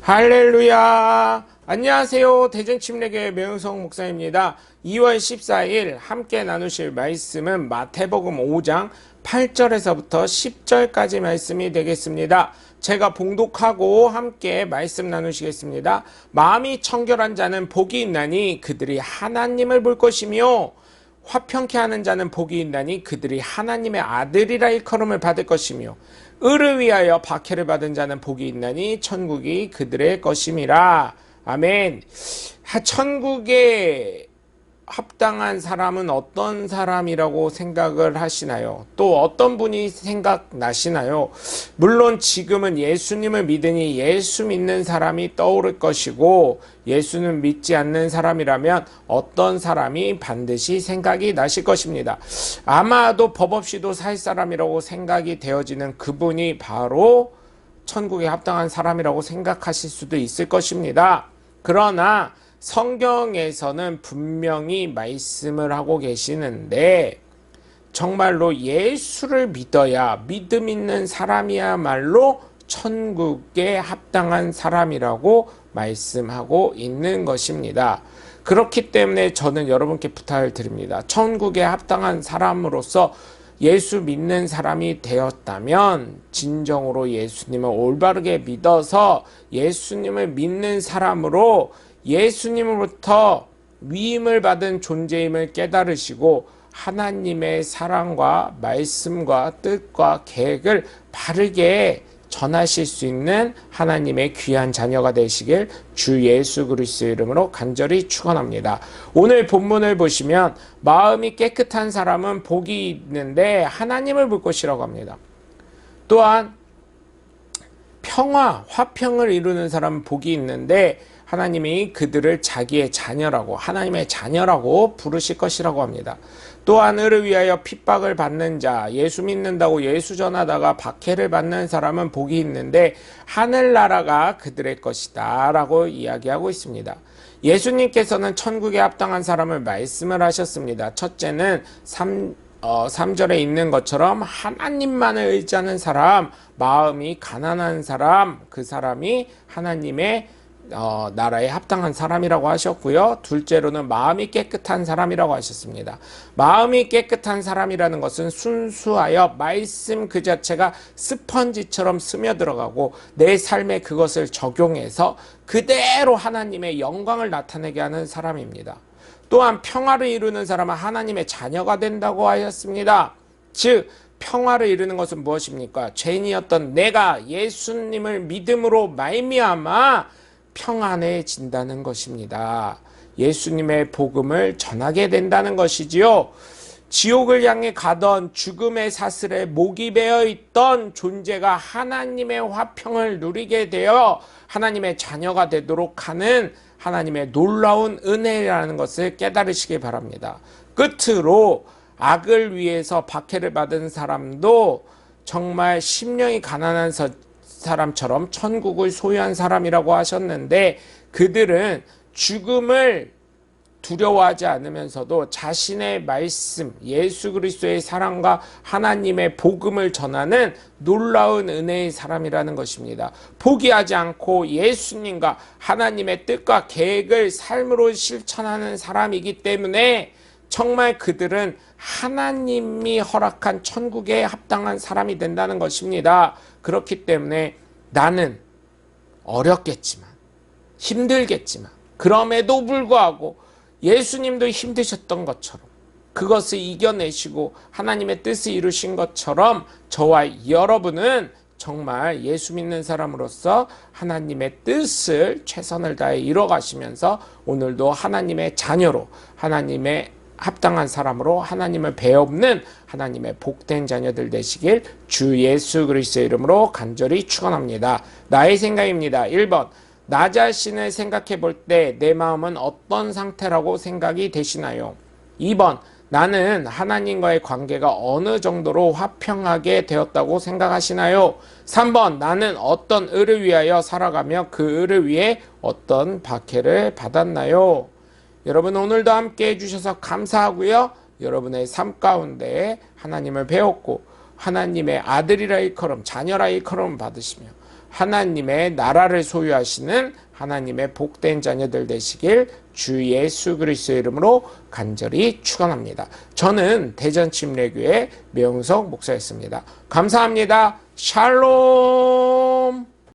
할렐루야. 안녕하세요. 대전침례교회 명성 목사입니다. 2월 14일 함께 나누실 말씀은 마태복음 5장 8절에서부터 10절까지 말씀이 되겠습니다. 제가 봉독하고 함께 말씀 나누시겠습니다. 마음이 청결한 자는 복이 있나니 그들이 하나님을 볼 것이며 화평케 하는 자는 복이 있나니 그들이 하나님의 아들이라 일컬음을 받을 것이며 의를 위하여 박해를 받은 자는 복이 있나니 천국이 그들의 것임이라. 아멘. 천국에 합당한 사람은 어떤 사람이라고 생각을 하시나요? 또 어떤 분이 생각나시나요? 물론 지금은 예수님을 믿으니 예수 믿는 사람이 떠오를 것이고, 예수는 믿지 않는 사람이라면 어떤 사람이 반드시 생각이 나실 것입니다. 아마도 법 없이도 살 사람이라고 생각이 되어지는 그분이 바로 천국에 합당한 사람이라고 생각하실 수도 있을 것입니다. 그러나 성경에서는 분명히 말씀을 하고 계시는데, 정말로 예수를 믿어야 믿음 있는 사람이야말로 천국에 합당한 사람이라고 말씀하고 있는 것입니다. 그렇기 때문에 저는 여러분께 부탁을 드립니다. 천국에 합당한 사람으로서 예수 믿는 사람이 되었다면 진정으로 예수님을 올바르게 믿어서 예수님을 믿는 사람으로 예수님으로부터 위임을 받은 존재임을 깨달으시고 하나님의 사랑과 말씀과 뜻과 계획을 바르게 전하실 수 있는 하나님의 귀한 자녀가 되시길 주 예수 그리스도의 이름으로 간절히 축원합니다. 오늘 본문을 보시면 마음이 깨끗한 사람은 복이 있는데 하나님을 볼 것이라고 합니다. 또한 평화, 화평을 이루는 사람은 복이 있는데 하나님이 그들을 자기의 자녀라고, 하나님의 자녀라고 부르실 것이라고 합니다. 또한 의를 위하여 핍박을 받는 자, 예수 믿는다고 예수 전하다가 박해를 받는 사람은 복이 있는데 하늘나라가 그들의 것이다 라고 이야기하고 있습니다. 예수님께서는 천국에 합당한 사람을 말씀을 하셨습니다. 첫째는 3절에 있는 것처럼 하나님만을 의지하는 사람, 마음이 가난한 사람, 그 사람이 하나님의 나라에 합당한 사람이라고 하셨고요. 둘째로는 마음이 깨끗한 사람이라고 하셨습니다. 마음이 깨끗한 사람이라는 것은 순수하여 말씀 그 자체가 스펀지처럼 스며들어가고 내 삶에 그것을 적용해서 그대로 하나님의 영광을 나타내게 하는 사람입니다. 또한 평화를 이루는 사람은 하나님의 자녀가 된다고 하였습니다. 즉 평화를 이루는 것은 무엇입니까? 죄인이었던 내가 예수님을 믿음으로 말미암아 평안해진다는 것입니다. 예수님의 복음을 전하게 된다는 것이지요. 지옥을 향해 가던 죽음의 사슬에 목이 베어 있던 존재가 하나님의 화평을 누리게 되어 하나님의 자녀가 되도록 하는 하나님의 놀라운 은혜라는 것을 깨달으시기 바랍니다. 끝으로 악을 위해서 박해를 받은 사람도 정말 심령이 가난한 사람처럼 천국을 소유한 사람이라고 하셨는데, 그들은 죽음을 두려워하지 않으면서도 자신의 말씀, 예수 그리스도의 사랑과 하나님의 복음을 전하는 놀라운 은혜의 사람이라는 것입니다. 포기하지 않고 예수님과 하나님의 뜻과 계획을 삶으로 실천하는 사람이기 때문에 정말 그들은 하나님이 허락한 천국에 합당한 사람이 된다는 것입니다. 그렇기 때문에 나는 어렵겠지만, 힘들겠지만, 그럼에도 불구하고 예수님도 힘드셨던 것처럼 그것을 이겨내시고 하나님의 뜻을 이루신 것처럼 저와 여러분은 정말 예수 믿는 사람으로서 하나님의 뜻을 최선을 다해 이뤄가시면서 오늘도 하나님의 자녀로, 하나님의 합당한 사람으로 하나님을 배없는 하나님의 복된 자녀들 되시길 주 예수 그리스도의 이름으로 간절히 축원합니다. 나의 생각입니다. 1번, 나 자신을 생각해 볼 때 내 마음은 어떤 상태라고 생각이 되시나요? 2번, 나는 하나님과의 관계가 어느 정도로 화평하게 되었다고 생각하시나요? 3번, 나는 어떤 의를 위하여 살아가며 그 의를 위해 어떤 박해를 받았나요? 여러분, 오늘도 함께 해주셔서 감사하고요. 여러분의 삶 가운데 하나님을 배웠고 하나님의 아들이라 일컬음, 자녀라 일컬음 받으시며 하나님의 나라를 소유하시는 하나님의 복된 자녀들 되시길 주 예수 그리스도의 이름으로 간절히 축원합니다. 저는 대전침례교회 명석 목사였습니다. 감사합니다. 샬롬.